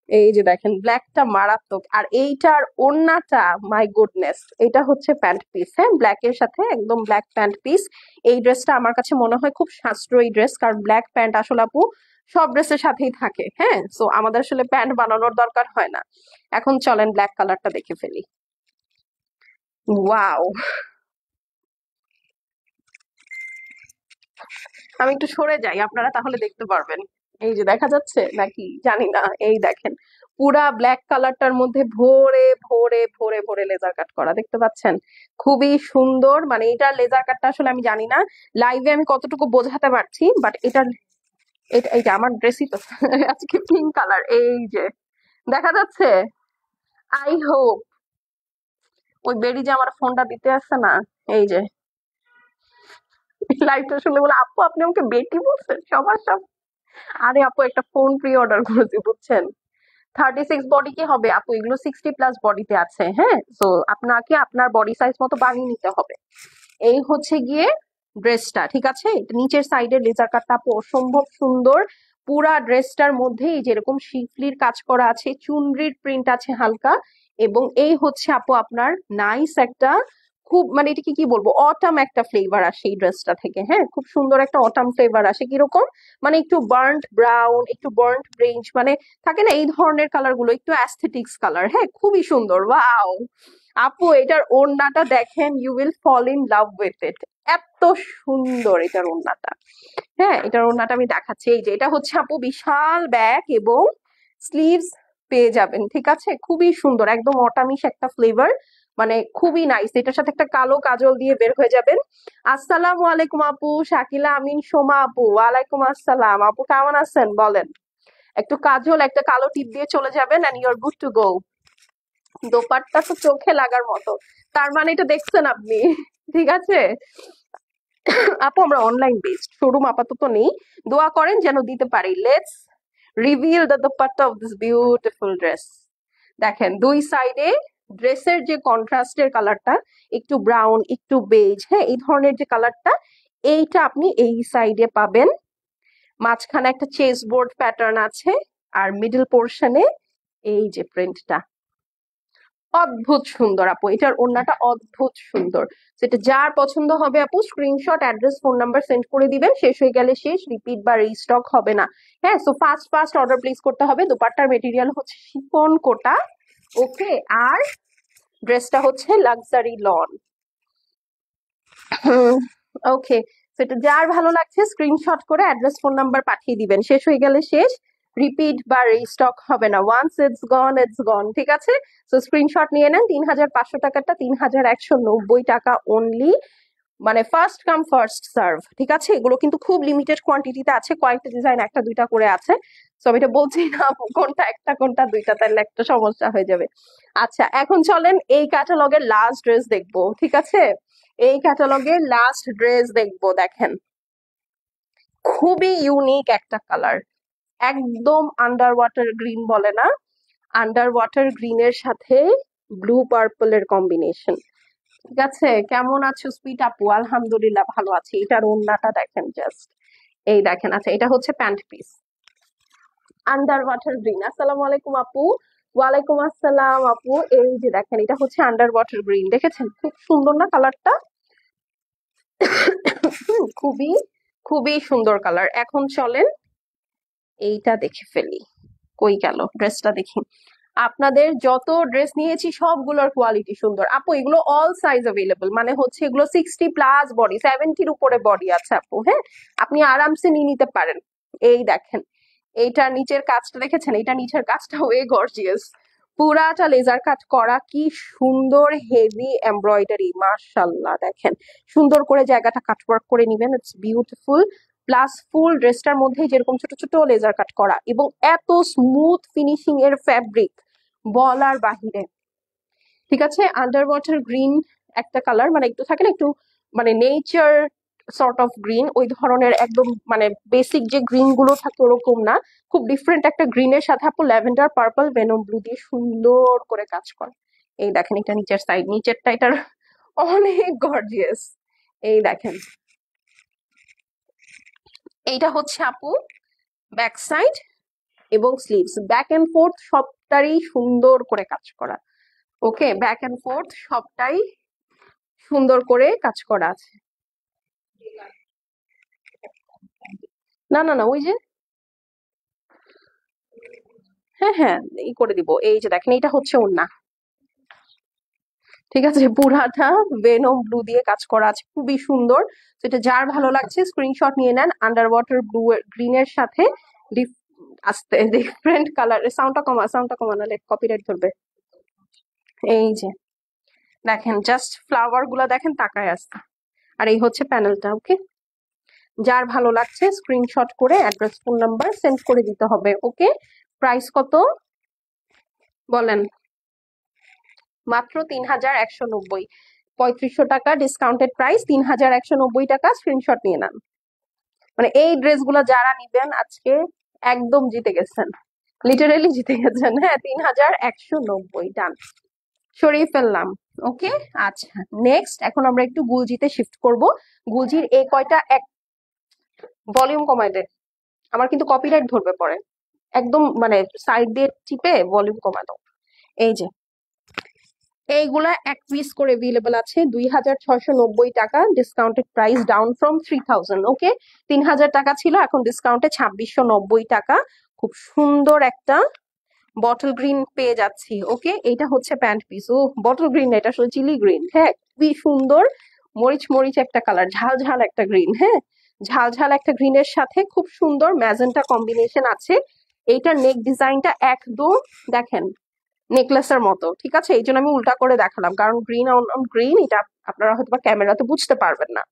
এই যে দেখেন ব্ল্যাকটা মারাত্মক, আর এইটার ওড়নাটা মাই গুডনেস, এটা হচ্ছে প্যান্ট পিস, হ্যাঁ, ব্ল্যাক এর সাথে একদম ব্ল্যাক প্যান্ট পিস। এই ড্রেসটা আমার কাছে মনে হয় খুব সাশ্রয়ী ড্রেস, কারণ ব্ল্যাক প্যান্ট আসলে আপু সব ড্রেসের সাথেই থাকে, হ্যাঁ, সো আমাদের আসলে প্যান্ট বানানোর দরকার হয় না। এখন চলেন ব্ল্যাক কালারটা দেখে ফেলি, ওয়াও। আমি একটু সরে যাই, আপনারা তাহলে দেখতে পারবেন। এই যে দেখা যাচ্ছে নাকি জানি না, এই দেখেন পুরা ব্ল্যাক কালারটার মধ্যে ভোরে ভোরে ভোরে ভোরে লেজার কাট করা, দেখতে পাচ্ছেন? খুবই সুন্দর, মানে এটার লেজার কাটটা আসলে আমি জানি না লাইভে আমি কতটুকু বোঝাতে পারছি, বাট এটার, এটা এইটা আমার ড্রেসই তো আজকে পিঙ্ক কালার, এই যে দেখা যাচ্ছে। আই হোপ ওই বেরি যে আমার ফোনটা দিতে আসছে না, এই যে লাইভটা শুনলে বলে আপু আপনি আমাকে বেটি বলছেন সবার সব। আরে আপু একটা ফোন প্রি অর্ডার করেছি বুঝছেন, 36 বডি কি হবে আপু, এগুলো 60+ বডিতে আছে, হ্যাঁ। তো আপনাকে আপনার বডি সাইজ মতো বানিয়ে নিতে হবে। এই হচ্ছে গিয়ে ড্রেসটা, ঠিক আছে। নিচের সাইডের লেজার কাটটা আপু অসম্ভব সুন্দর, পুরা ড্রেসটার মধ্যে এই যেরকম শিফলির কাজ করা আছে, চুনরির প্রিন্ট আছে হালকা, এবং এই হচ্ছে আপু আপনার নাইস একটা খুব মানে এটাকে কি বলবো, অটাম একটা ফ্লেভার আসে এই ড্রেসটা থেকে। হ্যাঁ, খুব সুন্দর একটা অটাম ফ্লেভার আসে। কিরকম মানে একটু বার্ন্ট ব্রাউন, একটু বার্ন্ট ব্রেঞ্জ, মানে থাকে না এই ধরনের কালার গুলো, একটু অ্যাস্থেটিক্স কালার। হ্যাঁ, খুবই সুন্দর। ওয়াও আপু, এটার ওড়নাটা দেখেন, you will fall in love with it. এত সুন্দর এটার ওড়নাটা। হ্যাঁ, এটার ওড়নাটা আমি দেখাচ্ছি। এই যে এটা হচ্ছে আপু বিশাল ব্যাক এবং স্লিভস পেয়ে যাবেন। ঠিক আছে, খুবই সুন্দর, একদম অটামিশ একটা ফ্লেভার, মানে খুবই নাইস। এটার সাথে একটা কালো কাজল দিয়ে বের হয়ে যাবেন। আসসালামু আলাইকুম আপু, শাকিলা আমিন সোমা আপু। ওয়ালাইকুম আসসালাম আপু, কেমন আছেন বলেন? একটু কাজল, একটা কালো টিপ দিয়ে চলে যাবেন and you are good to go. দোপাট্টা তো চোখে লাগার মতো, তার মানে এটা দেখছেন আপনি। ঠিক আছে আপু, আমরা অনলাইন বেসড, শোরুম আপাতত নেই। দোয়া করেন যেন দিতে পারি। Let's reveal the dupatta of this beautiful dress. দেখেন দুই সাইডে ড্রেসের যে কন্ট্রাস্টের কালারটা, একটু ব্রাউন একটু বেজ, হ্যাঁ এই ধরনের যে কালারটা, এইটা আপনি এই সাইডে পাবেন। মাঝখানে একটা চেস বোর্ড প্যাটার্ন আছে, আর মিডল পোর্শনে এই যে প্রিন্টটা, অদ্ভুত সুন্দর আপু। এটার ওড়নাটা অদ্ভুত সুন্দর। সেটা যার পছন্দ হবে আপু screenshot, address, phone number send করে দিবেন। শেষ হয়ে গেলে শেষ, রিপিট বা রিস্টক হবে না। হ্যাঁ, so fast first order place করতে হবে। দোপাট্টার মেটেরিয়াল হচ্ছে শিফন কোটা। ওকে, আর ড্রেসটা হচ্ছে লাক্সারি লন। ওকে, সেটা যার ভালো লাগছে স্ক্রিনশট করে অ্যাড্রেস, ফোন নাম্বার পাঠিয়ে দিবেন। শেষ হয়ে গেলে শেষ, রিপিট বা রিস্টক হবে না। ওয়ান্স ইটস গন ইটস গন। ঠিক আছে, তো স্ক্রিনশট নিয়ে নেন। 3500 টাকাটা 3190 টাকা অনলি, মানে ফার্স্ট কাম ফার্স্ট সার্ভ। ঠিক আছে, এগুলো কিন্তু খুব লিমিটেড কোয়ান্টিটিতে আছে, কয়েকটা ডিজাইন একটা দুইটা করে আছে। তো আমি এটা বলছি না কোনটা একটা কোনটা দুইটা, তাহলে একটা সমস্যা হয়ে যাবে। আচ্ছা, এখন চলেন এই ক্যাটালগের লাস্ট ড্রেস দেখবো। ঠিক আছে, এই ক্যাটালগের লাস্ট ড্রেস দেখবো। দেখেন খুবই ইউনিক একটা কালার, একদম আন্ডার ওয়াটার গ্রিন বলে না, আন্ডার ওয়াটার গ্রিনের সাথে ব্লু পার্পলের কম্বিনেশন। ঠিক আছে, কেমন আছো সুইট আপু? আলহামদুলিল্লাহ ভালো আছি। এটার ওড়নাটা দেখেন জাস্ট, এই দেখেন। আচ্ছা, এটা হচ্ছে pant piece, under water green. আসসালামু আলাইকুম আপু। ওয়ালাইকুম আসসালাম আপু। এই যে দেখেন, এটা হচ্ছে আন্ডার ওয়াটার গ্রিন, দেখেছেন খুব সুন্দর না কালারটা? খুবই খুবই সুন্দর কালার। এখন চলেন এইটা দেখে ফেলি। কই গেল ড্রেসটা, দেখি। আপনাদের যত ড্রেস নিয়েছি সবগুলোর কোয়ালিটি সুন্দর আপু। এগুলো অল সাইজ অ্যাভেলেবল, মানে হচ্ছে এগুলো 60+ বডি, 70-র উপরে বডি আছে আপু। হ্যাঁ, আপনি আরামসে নিয়ে নিতে পারেন। এই দেখেন, এইটার নিচের কাজটা দেখেছেন? এটা নিচের কাজটা ওয়ে গর্জিয়াস, পুরাটা লেজার কাট করা, কি সুন্দর হেভি এমব্রয়ডারি, মাশাল্লাহ। দেখেন সুন্দর করে জায়গাটা কাটওয়ার্ক করে নিবেন, ইটস বিউটিফুল। প্লাস ফুল ড্রেসটার মধ্যে যেরকম ছোট ছোট লেজার কাট করা, এবং এত স্মুথ ফিনিশিং এর ফ্যাব্রিক বলার বাহিরে। ঠিক আছে, আন্ডার ওয়াটার গ্রিন একটা কালার, মানে একটু থাকে না একটু, মানে নেচার সর্ট অফ গ্রিন, ওই ধরনের একদম, মানে বেসিক যে গ্রিন গুলো থাকে ওরকম না, খুব ডিফারেন্ট একটা গ্রিনের সাথে আপু ল্যাভেন্ডার, পার্পল, ভেনম ব্লু দিয়ে সুন্দর করে কাজ করে। এই দেখেন, এটা নিচের সাইড, নিচেরটা এটার অনেক গর্জিয়াস। এই দেখেন, এইটা হচ্ছে আপু ব্যাক সাইড এবং স্লিভস, ব্যাক এন্ড ফোর্থ সবটারই সুন্দর করে কাজ করা। ওকে, ব্যাক এন্ড ফোর্থ সবটাই সুন্দর করে কাজ করা আছে। না না না, ওই যে, হ্যাঁ হ্যাঁ, ই করে দিব। এই যে দেখেন, এটা হচ্ছে ওড়না। ঠিক আছে, পুরাটা ভেনম ব্লু দিয়ে কাজ করা আছে, খুবই সুন্দর। সেটা যার ভালো লাগছে স্ক্রিনশট নিয়ে নেন। আন্ডার ওয়াটার ব্লু গ্রিনের সাথে আস্তে ডিফারেন্ট কালার। সাউন্ডটা কমা, সাউন্ডটা কমা, নাহলে কপিরাইট ধরবে। এই যে দেখেন, জাস্ট ফ্লাওয়ার গুলা দেখেন তাকায় আসছে। আর এই হচ্ছে প্যানেলটা। ওকে, যার ভালো লাগছে স্ক্রিনশট করে অ্যাড্রেস, ফোন নাম্বার সেন্ড করে দিতে হবে। ওকে, প্রাইস কত বলেন? মাত্র 3190, 3500 টাকা ডিসকাউন্টেড প্রাইস, 3190 টাকা। স্ক্রিনশট নিয়ে নেন। মানে এই ড্রেসগুলো যারা নিবেন আজকে একদম জিতে গেছেন, লিটারেলি জিতে গেছেন। হ্যাঁ, 3190, ডান, সরিয়ে ফেললাম। ওকে, আচ্ছা নেক্সট এখন আমরা একটু গুলজিতে শিফট করব। গুলজির এই কয়টা এক, ভলিউম কমায় দেয়, আমার কিন্তু কপিরাইট ধরবে পরে। একদম মানে সাইড দিয়ে টিপে ভলিউম কমায় দাও। এই যে এইগুলা এক পিস করে अवेलेबल আছে 2690 টাকা, ডিসকাউন্টেড প্রাইস ডাউন ফ্রম 3000। ওকে, 3000 টাকা ছিল, এখন ডিসকাউন্টে 2690 টাকা। খুব সুন্দর একটা বটল গ্রিন পেয়ে যাচ্ছি। ওকে, এটা হচ্ছে প্যান্ট পিস। ও বটল গ্রিন না, এটা আসলে চিলি গ্রিন। হ্যাঁ, খুবই সুন্দর, মরিচ মরিচ একটা কালার, ঝাল ঝাল একটা গ্রিন। হ্যাঁ, ঝাল ঝাল একটা গ্রিনের সাথে খুব সুন্দর ম্যাজেন্টা কম্বিনেশন আছে। এইটার নেক ডিজাইনটা একদম দেখেন নেকলেসের মতো, ঠিক আছে? এই জন্য আমি উল্টা করে দেখালাম, কারণ গ্রিন অন গ্রিন এটা আপনারা হয়তো বা ক্যামেরাতে বুঝতে পারবেন না।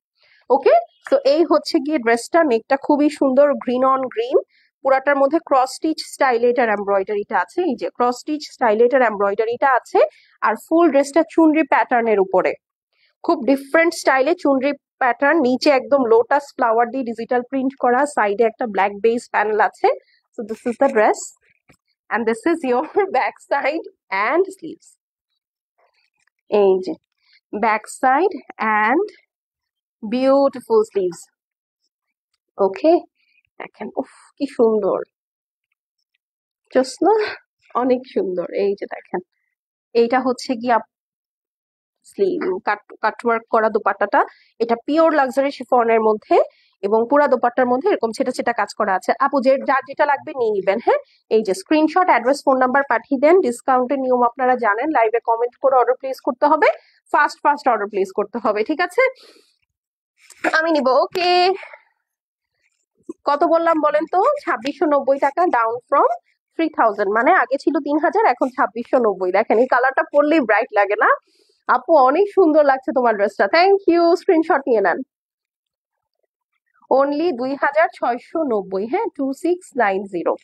ওকে, তো এই হচ্ছে গিয়ে ড্রেসটা, নেকটা খুবই সুন্দর, গ্রিন অন গ্রিন। পুরাটার মধ্যে ক্রস স্টিচ স্টাইলে এটার এমব্রয়ডারিটা আছে, এই যে ক্রস স্টিচ স্টাইলে এটার এমব্রয়ডারিটা আছে। আর ফুল ড্রেসটা চুনরি প্যাটার্নের উপরে, খুব ডিফারেন্ট স্টাইলে চুনরি প্যাটার্ন, নিচে একদম লোটাস ফ্লাওয়ার দিয়ে ডিজিটাল প্রিন্ট করা, সাইডে একটা ব্ল্যাক বেস প্যানেল আছে। So this is the dress and this is your back side and sleeves। এই যে back side and beautiful sleeves। ওকে, দেখেন উফ কি সুন্দর, জাস্ট না, অনেক সুন্দর। এই যে দেখেন, এইটা হচ্ছে কি স্লিভ কাটওয়ার্ক করা দোপাট্টাটা, এটা পিওর লাক্সারি শিফনের মধ্যে, এবং পুরা দোপাট্টার মধ্যে এরকম ছেটা ছেটা কাজ করা আছে। আপু যে যার যেটা লাগবে নিয়ে নিবেন। হ্যাঁ, এই যে স্ক্রিনশট, অ্যাড্রেস, ফোন নাম্বার পাঠিয়ে দেন। ডিসকাউন্টের নিয়ম আপনারা জানেন, লাইভে কমেন্ট করে অর্ডার প্লেস করতে হবে, ফাস্ট ফাস্ট অর্ডার প্লেস করতে হবে, ঠিক আছে? আমি নিব। ওকে, কত বললাম বলেন তো? 2690 টাকা, ডাউন ফ্রম 3000। মানে আগে ছিল 3000, এখন 2690। দেখেন এই কালারটা পরলেই ব্রাইট লাগে না? আপু অনেক সুন্দর লাগছে তোমার ড্রেসটা, থ্যাংক ইউ। স্ক্রিনশট নিয়ে নেন। অনলি 2690। হ্যাঁ, 2690।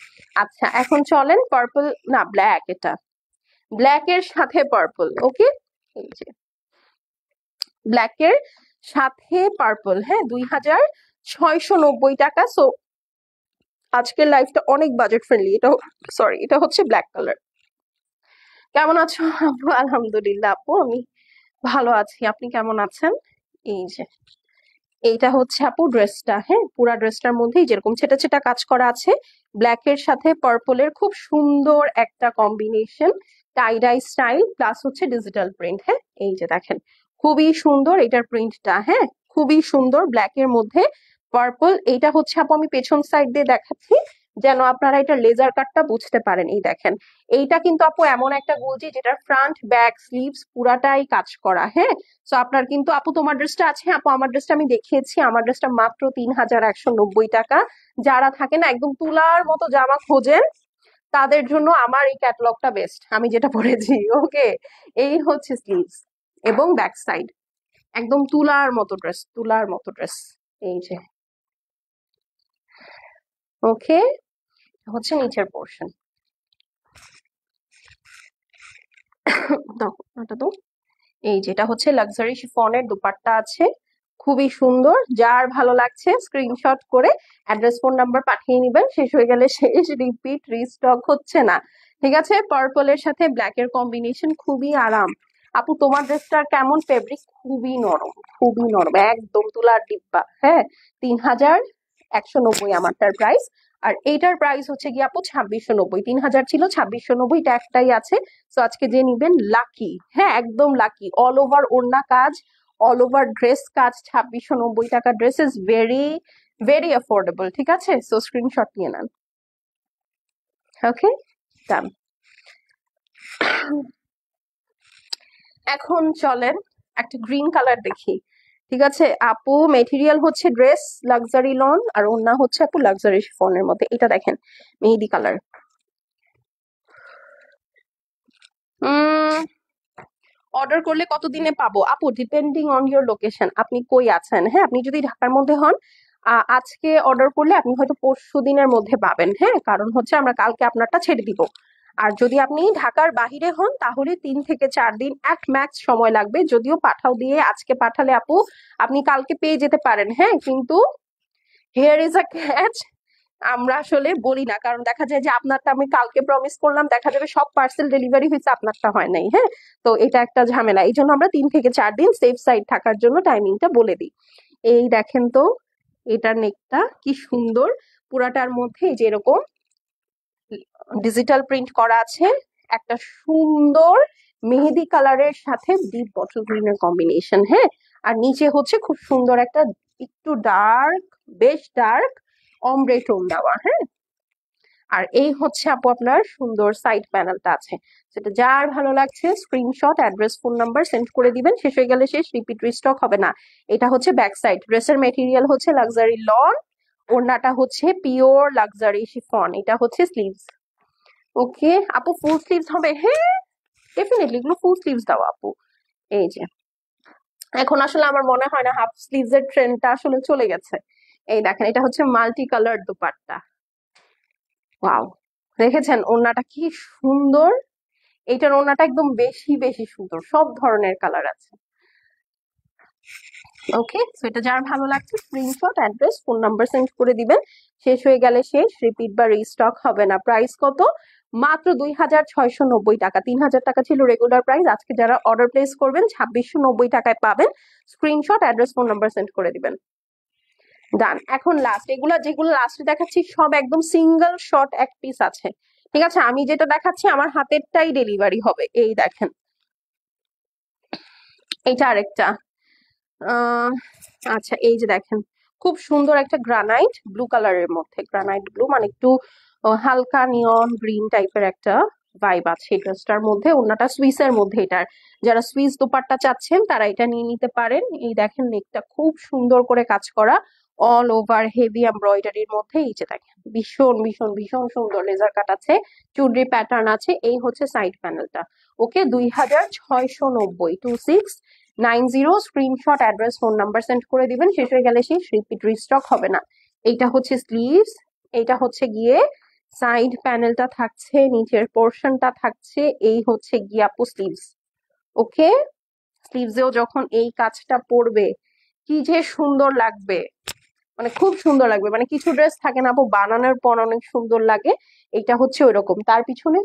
আচ্ছা, এখন চলেন পার্পল, না ব্ল্যাক, এটা ব্ল্যাক এর সাথে পার্পল। ওকে, এই যে ব্ল্যাক এর সাথে পার্পল। হ্যাঁ, 2690 টাকা। সো আজকের লাইফটা অনেক বাজেট ফ্রেন্ডলি। এটা সরি, এটা হচ্ছে ব্ল্যাক কালার। কেমন আছো আপু? আলহামদুলিল্লাহ আপু, আমি ভালো আছি, আপনি কেমন আছেন? এই যে এইটা হচ্ছে আপু ড্রেসটা। হ্যাঁ, পুরা ড্রেসটার মধ্যেই যেরকম ছেটা ছেটা কাজ করা আছে, ব্ল্যাক এর সাথে পার্পলের খুব সুন্দর একটা কম্বিনেশন, টাই ডাই স্টাইল প্লাস হচ্ছে ডিজিটাল প্রিন্ট। হ্যাঁ, এই যে দেখেন খুবই সুন্দর এটার প্রিন্টটা। হ্যাঁ, খুবই সুন্দর, ব্ল্যাক এর মধ্যে পার্পল। এইটা হচ্ছে আপু আমি পেছন সাইড দিয়ে দেখাচ্ছি যেন আপনারা এটা লেজার কাটটা বুঝতে পারেন। এই দেখেন, এইটা কিন্তু আপু এমন একটা গুলজি যেটা ফ্রন্ট ব্যাক স্লিভস পুরাটাই কাজ করা। হ্যাঁ, তো আপনার কিন্তু আপু তোমার ড্রেসটা আছে, আপু আমার ড্রেসটা আমি দেখিয়েছি, আমার ড্রেসটা মাত্র 3190 টাকা। যারা থাকে না একদম তুলার মতো জামা খোঁজেন, তাদের জন্য আমার এই ক্যাটালগটা বেস্ট, আমি যেটা পরেছি। ওকে, এই হচ্ছে স্লিভস এবং ব্যাক সাইড, একদম তুলার মতো ড্রেস, তুলার মতো ড্রেস। এই যে ওকে, হচ্ছে নিচের পোর্শন। দাও ওটা তো, এই যেটা হচ্ছে লাক্সারি শিফনের দুপাট্টা আছে, খুবই সুন্দর। যার ভালো লাগছে স্ক্রিনশট করে অ্যাড্রেস, ফোন নাম্বার পাঠিয়ে নিবেন। শেষ হয়ে গেলে শেষ, রিপিট রিস্টক হচ্ছে না, ঠিক আছে? পার্পলের সাথে ব্ল্যাক এর কম্বিনেশন, খুবই আরাম। আপু তোমার ড্রেসটার কেমন ফেব্রিক? খুবই নরম, খুবই নরম, একদম তুলার ডিব্বা। হ্যাঁ, 3190 আমারটার প্রাইস। আর এইটার প্রাইস হচ্ছে গিয়ে আপু 2690। 3000 ছিল, 2690 এটা একটাই আছে। তো আজকে যে নিবেন লাকি। হ্যাঁ, একদম লাকি। অল ওভার ওড়না কাজ, অল ওভার ড্রেস কাজ, 2690 টাকা dress is very very affordable, ঠিক আছে? সো স্ক্রিনশট নিয়ে নেন। ওকে, ডান। এখন চলেন একটা গ্রিন কালার দেখি, ঠিক আছে? আপু মেটেরিয়াল হচ্ছে ড্রেস লাক্সারি লন, আর ওড়না হচ্ছে আপু লাক্সারি শিফনের মধ্যে। এটা দেখেন মেহেদি কালার। অর্ডার করলে কতদিনে পাবো আপু? ডিপেন্ডিং অন ইউর লোকেশন, আপনি কই আছেন। হ্যাঁ, আপনি যদি ঢাকার মধ্যে হন, আজকে অর্ডার করলে আপনি হয়তো পরশু দিনের মধ্যে পাবেন। হ্যাঁ, কারণ হচ্ছে আমরা কালকে আপনারটা ছেড়ে দিব। আর যদি আপনি ঢাকার বাহিরে হন, তাহলে 3 থেকে 4 দিন এক ম্যাক্স সময় লাগবে। যদিও পাঠাও দিয়ে আজকে পাঠালে আপু আপনি কালকে পেয়ে যেতে পারেন। হ্যাঁ, কিন্তু হিয়ার ইজ আ ক্যাচ, আমরা আসলে বলি না, কারণ দেখা যায় যে আপনারটা আমি কালকে প্রমিস করলাম, দেখা যাবে সব পার্সেল ডেলিভারি হয়েছে, আপনারটা হয় নাই। হ্যাঁ, তো এটা একটা ঝামেলা, এই জন্য আমরা 3 থেকে 4 দিন সেফ সাইড থাকার জন্য টাইমিংটা বলে দিই। এই দেখেন তো, এটার নেকটা কি সুন্দর, পুরাটার মধ্যে এই যে এরকম ডিজিটাল প্রিন্ট করা আছে, একটা সুন্দর মেহেদি কালারের সাথে ডিপ বটল গ্রিনের কম্বিনেশন, হ্যাঁ। আর নিচে হচ্ছে খুব সুন্দর একটা একটু ডার্ক, বেশ ডার্ক অমব্রে টোন দেওয়া, হ্যাঁ। আর এই হচ্ছে আপু আপনার সুন্দর সাইড প্যানেলটা আছে, সেটা যার ভালো লাগছে screenshot, address, phone number send করে দিবেন। শেষ হয়ে গেলে শেষ, রিপিট রিস্টক হবে না। এটা হচ্ছে ব্যাক সাইড, ড্রেসের মেটেরিয়াল হচ্ছে লাক্সারি লন, ওড়নাটা হচ্ছে পিওর লাক্সারি শিফন, এটা হচ্ছে স্লিভস। ওকে আপু, ফুল স্লিভস হবে? হ্যাঁ ডেফিনেটলি, এগুলো ফুল স্লিভস দাও আপু। এই যে এখন আসলে আমার মনে হয় না হাফ স্লিভস এর ট্রেন্ডটা আসলে চলে গেছে। এই দেখেন, এটা হচ্ছে মাল্টি কালার দোপাট্টা। ওয়াও, দেখেছেন ওড়নাটা কি সুন্দর? এইটার ওড়নাটা একদম বেশি বেশি সুন্দর, সব ধরনের কালার আছে। ওকে, সো এটা যার ভালো লাগছে screenshot, address, phone number send করে দিবেন। শেষ হয়ে গেলে শেষ, রিপিট বা রিস্টক হবে না। প্রাইস কত? মাত্র 2690 টাকা। 3000 টাকা ছিল রেগুলার প্রাইস, আজকে যারা অর্ডার প্লেস করবেন 2690 টাকায় পাবেন। Screenshot, address, phone number send করে দিবেন। ডান। এখন লাস্ট, এগুলা যেগুলো লাস্টে দেখাচ্ছি সব একদম সিঙ্গেল শট এক পিস আছে, ঠিক আছে? আমি যেটা দেখাচ্ছি আমার হাতেরটাই ডেলিভারি হবে। এই দেখেন, এইটা আরেকটা। আচ্ছা, এই যে দেখেন, খুব সুন্দর একটা গ্রানাইট ব্লু কালারের মধ্যে, গ্রানাইট ব্লু মানে একটু হালকা নিয়ন গ্রিন টাইপের একটা ভাইব আছে এই ড্রেসটার মধ্যে। ওড়নাটা সুইসের মধ্যে, এটার যারা সুইস দোপাট্টা চাচ্ছেন তারা এটা নিয়ে নিতে পারেন। এই দেখেন নেকটা খুব সুন্দর করে কাজ করা, অল ওভার হেভি এমব্রয়ডারির মধ্যে। এই যে দেখেন, ভীষণ ভীষণ ভীষণ সুন্দর লেজার কাট আছে, চুনরি প্যাটার্ন আছে। এই হচ্ছে সাইড প্যানেলটা। ওকে, 2690, 2690। Screenshot, address, phone number send করে দিবেন। শেষ হয়ে গেলে শেষ, রিপিট রিস্টক হবে না। এইটা হচ্ছে স্লিভস, এইটা হচ্ছে গিয়ে সাইড প্যানেলটা থাকছে, নিচের পোর্শনটা থাকছে। এই হচ্ছে গিয়ে আপু স্লিভস। ওকে, স্লিভসেও যখন এই কাজটা পড়বে কি যে সুন্দর লাগবে, মানে খুব সুন্দর লাগবে। মানে কিছু ড্রেস থাকে না আপু, বানানোর পর অনেক সুন্দর লাগে, এটা হচ্ছে ওইরকম। তার পিছনে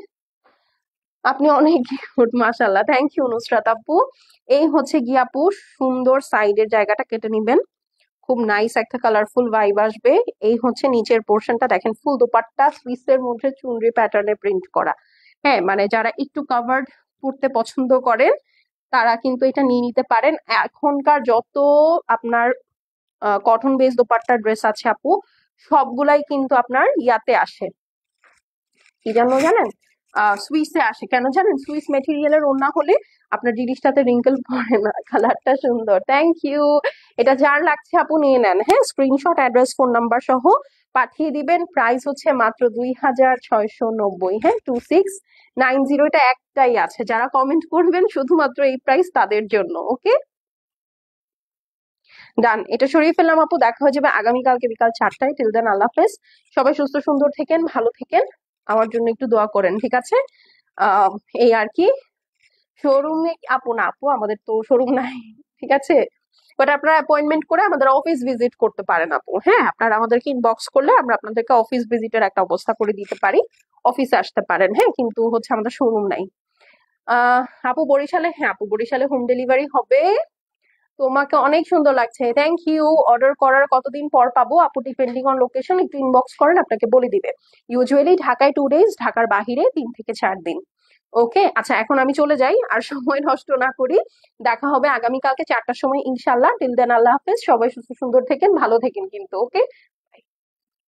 আপনি অনেক কিউট, মাশাল্লাহ, থ্যাংক ইউ নুসরাত আপু। এই হচ্ছে গিয়ে আপু সুন্দর সাইডের জায়গাটা কেটে নিবেন, খুব নাইস একটা কালারফুল ভাইব আসবে। এই হচ্ছে নিচের পোর্শনটা, দেখেন ফুল দোপাট্টা সুইসের মধ্যে চুনরি প্যাটার্নে প্রিন্ট করা। হ্যাঁ, মানে যারা একটু কাভার্ড পড়তে পছন্দ করেন তারা কিন্তু এটা নিয়ে নিতে পারেন। এখনকার যত আপনার কটন বেস দোপাট্টার ড্রেস আছে আপু, সবগুলাই কিন্তু আপনার ইয়াতে আসে, কি জানো জানেন, সুইসে আসে। কেন জানেন? সুইস মেটেরিয়ালের ওড়না হলে আপনার জিনিসটাতে রিঙ্কেল পড়ে না, কালারটা সুন্দর। Thank you. এটা যার লাগছে আপু নিয়ে নেন, হ্যাঁ। স্ক্রিনশট, অ্যাড্রেস, ফোন নাম্বার সহ পাঠিয়ে দিবেন। প্রাইস হচ্ছে মাত্র 2690, হ্যাঁ, 2690। এটা একটাই আছে, যারা কমেন্ট করবেন শুধুমাত্র এই প্রাইস তাদের জন্য। ওকে ডান, এটা সরিয়ে ফেললাম আপু। দেখা হয়ে যাবে আগামীকালকে বিকাল 4টায়। টিল দেন আল্লাহ হাফেজ। সবাই সুস্থ সুন্দর থেকেন, ভালো থেকেন, আমার জন্য একটু দোয়া করেন, ঠিক আছে? আহ এই আর কি। শোরুমে আপু না আপু, আমাদের তো শোরুম নাই, ঠিক আছে? বাট আপনারা অ্যাপয়েন্টমেন্ট করে আমাদের অফিস ভিজিট করতে পারেন আপু, হ্যাঁ। আপনারা আমাদেরকে ইনবক্স করলে আমরা আপনাদেরকে অফিস ভিজিটের একটা অবস্থা করে দিতে পারি, অফিসে আসতে পারেন, হ্যাঁ। কিন্তু হচ্ছে আমাদের শোরুম নাই। আহ আপু বরিশালে, হ্যাঁ আপু বরিশালে হোম ডেলিভারি হবে। তোমাকে অনেক সুন্দর লাগছে, থ্যাংক ইউ। অর্ডার করার কতদিন পর পাবো আপু? ডিপেন্ডিং অন লোকেশন, একটু ইনবক্স করেন, আপনাকে বলে দিবে। ইউজুয়ালি ঢাকায় 2 ডেজ, ঢাকার বাহিরে 3 থেকে 4 দিন। ওকে, আচ্ছা এখন আমি চলে যাই, আর সময় নষ্ট না করি। দেখা হবে আগামীকালকে 4টার সময় ইনশাল্লাহ। টিল দেন আল্লাহ হাফেজ। সবাই সুস্থ সুন্দর থেকেন, ভালো থেকেন কিন্তু। ওকে।